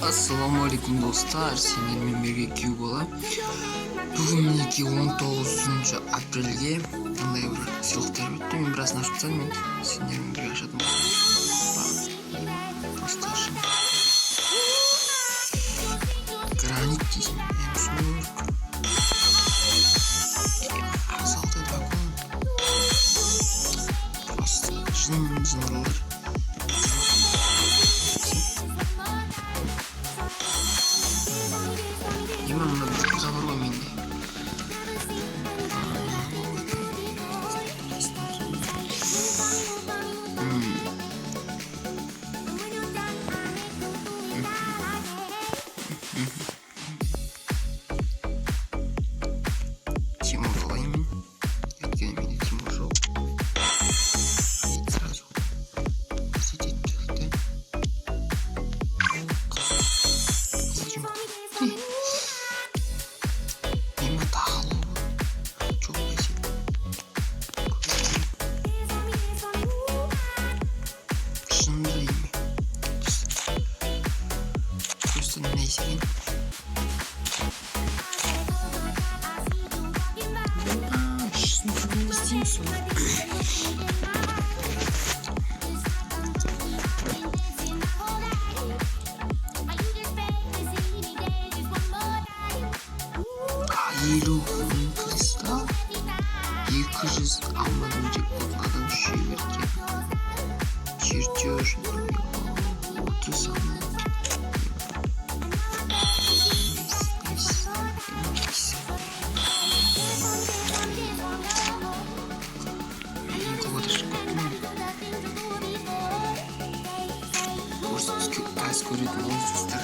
Ассалаумағалейкум достар, сендермен бірге күйеу бола. Бүгін мінекей 19 апрельге мындай бір сыйлықтар өтті. Мен біразын ашып тастадым, енді сендермен бірге ашатын боламыз. Достар, гранит дейсің, түсінбей асалды дракон, просто жын-жынғылар. Именно забору менде. Тимур алайын. Өйткені менде Тимур жоқ. Сразу сетет келді. Нейсе екен. Не істеймін соны. Елу кристалл, 200 алмадан джекпотадан шеверген. Чертеж 30 алмадан. Аз көретін олжастар.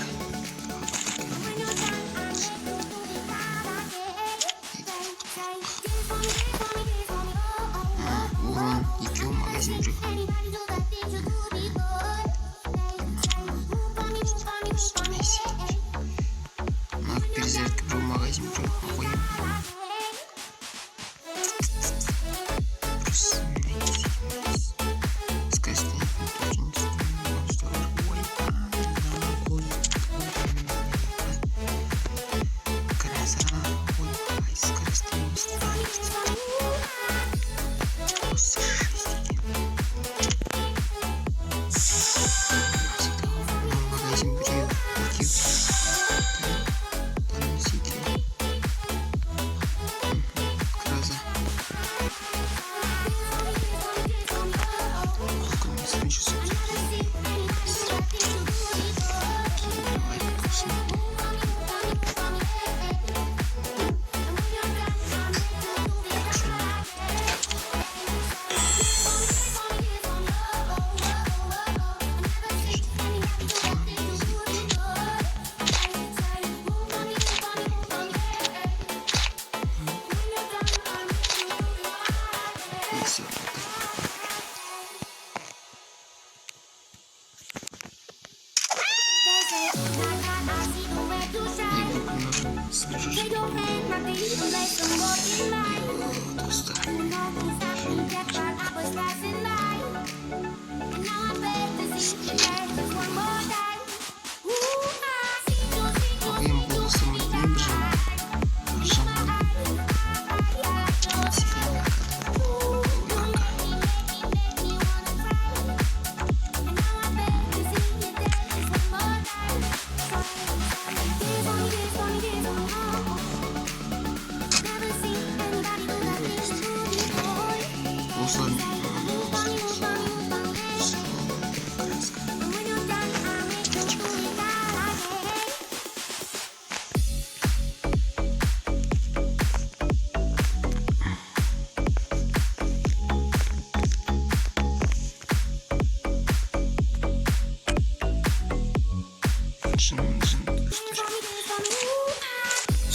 Урон екеу магазин жүр. Мына перезарядка бір магазин жүр. Қойым.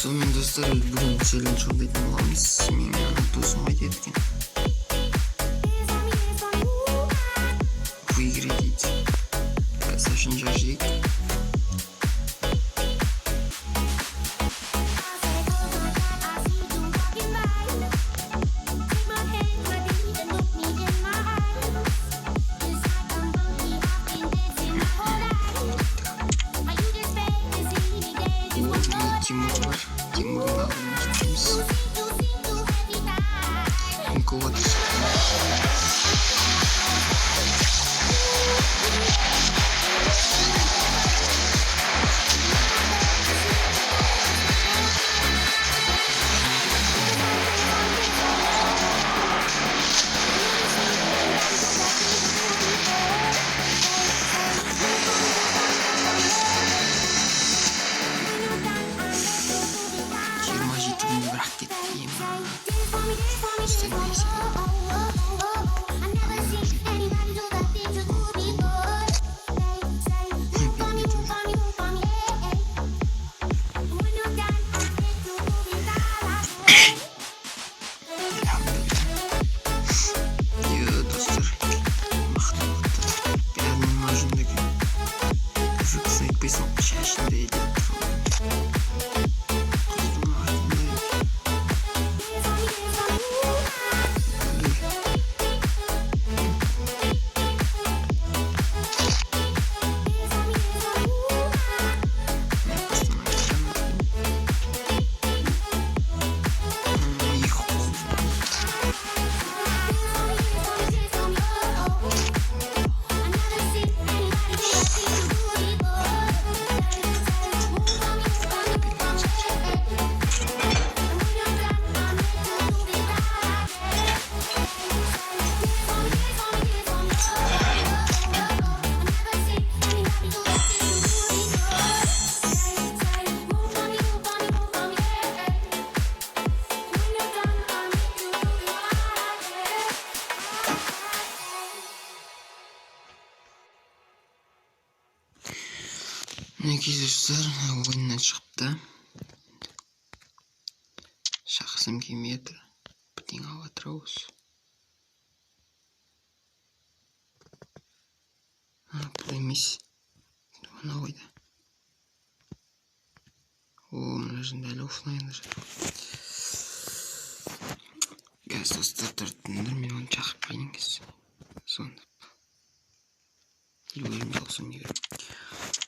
Сонымен достар, бүгін челлендж орындайтын боламыз. Менің досым айтады екен. Выиграй дейді. Сашын жаржейік. çıkmışsın şaşındaydı. Kızdım altındaydı. Arkadaşlar oyundan çıktı. Şahsım kimyedir. Bütün avatar olsun. Bu emiş. Bana oydu. Mına şimdi offline'dır. Gaz dostlar tartındır. Men onu çakıp beğeniz. Sonunda. Oyun olsun diyorum.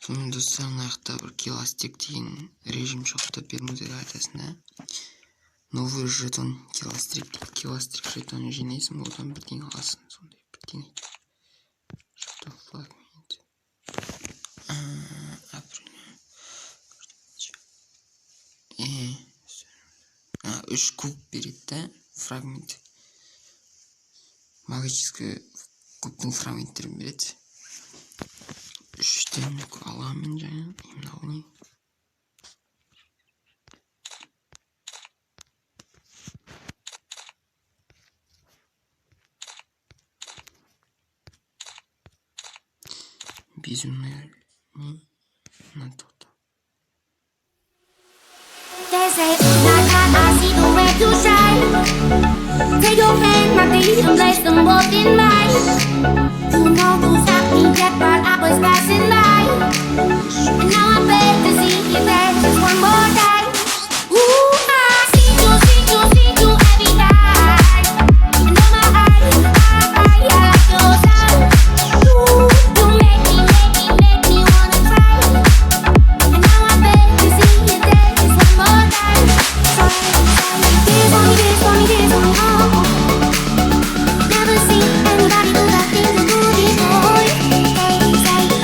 Sonunda dostlarına bir kilastik deyin rejim çıktı bir müzik айтасында. Новый жетон kilastrik жетон жинайсың, одан бірдеңе аласың, сондай бірдеңе. Жетон фрагмент. Үш куб береді да, фрагмент. Магический кубтың фрагменттерін береді. Üstten alamın canım. Именно onu. Безумно надо. They say like I see the way you shine. Take your hand, my feet, and place them both in mine. You know you stopped me dead while I was passing by. And now I beg to see you there just one more time. Ooh, I see you every night. And oh my eyes, I like your style. You make me wanna try. And now I beg to see you there just one more time. Dance on me, oh. Never seen anybody do that thing you do before.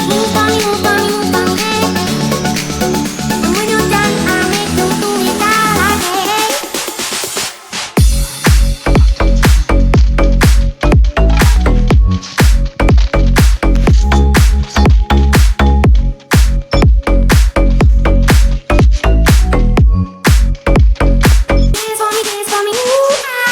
Move on me, hey. And when you're done, I'll make you do it all again. Dance for me, ooh, ah.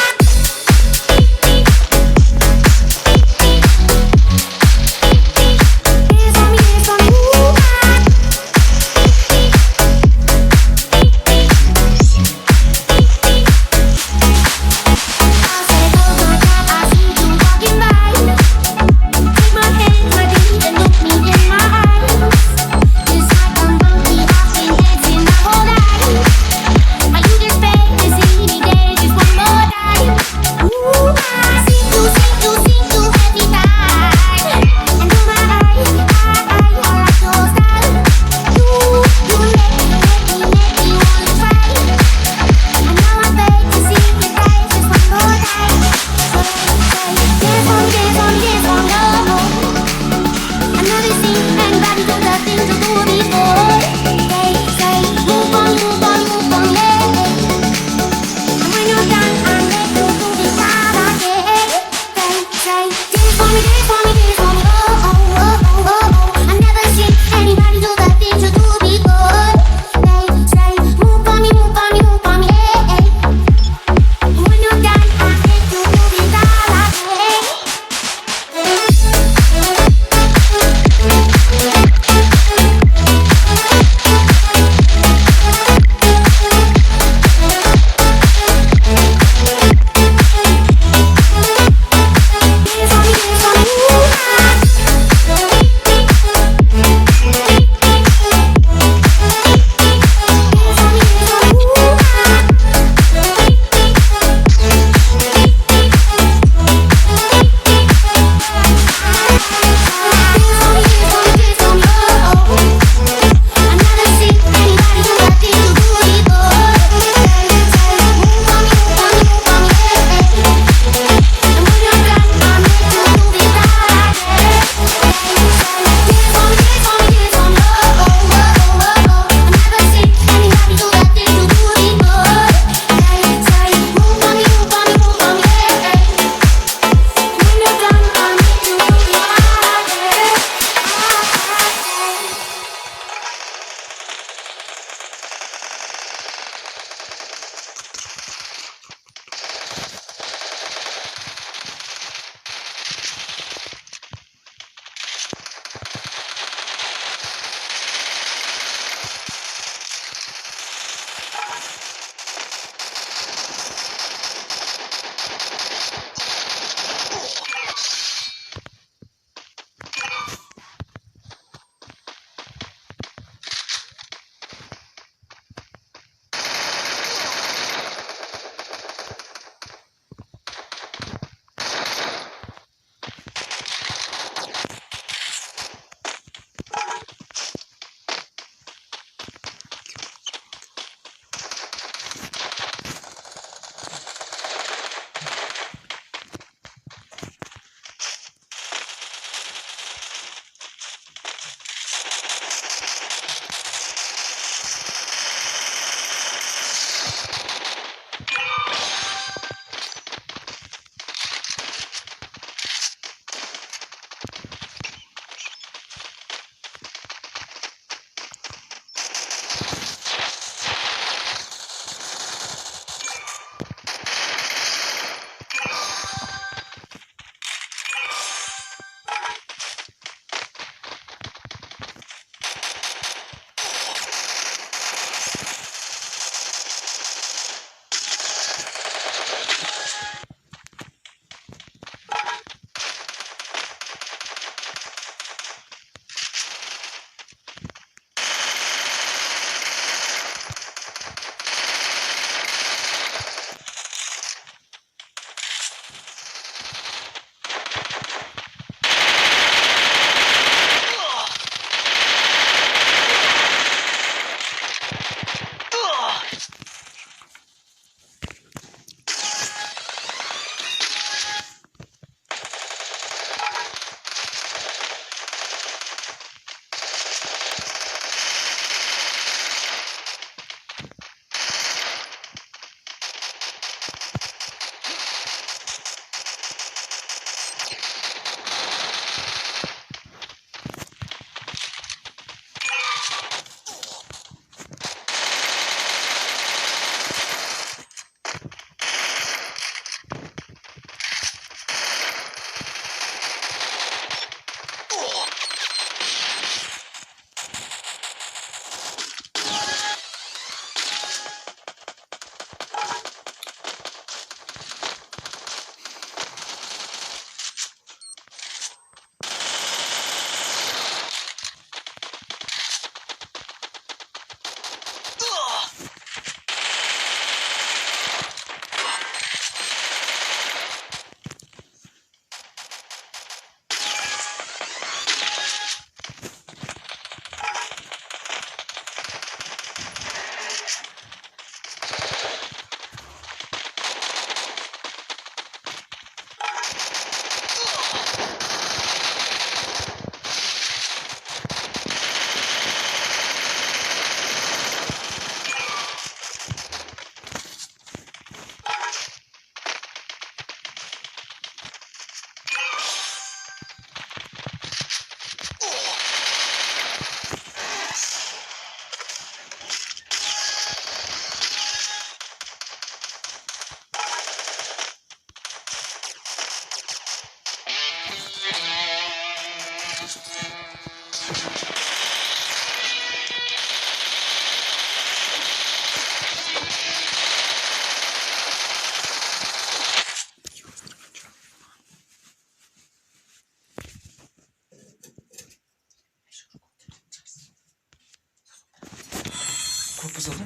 Корпус алды.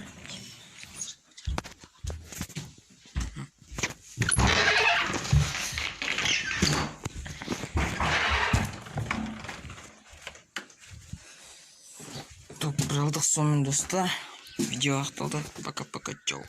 Топ бір алдық сонымен достар. Видео ақталды. Пока-пока, чау.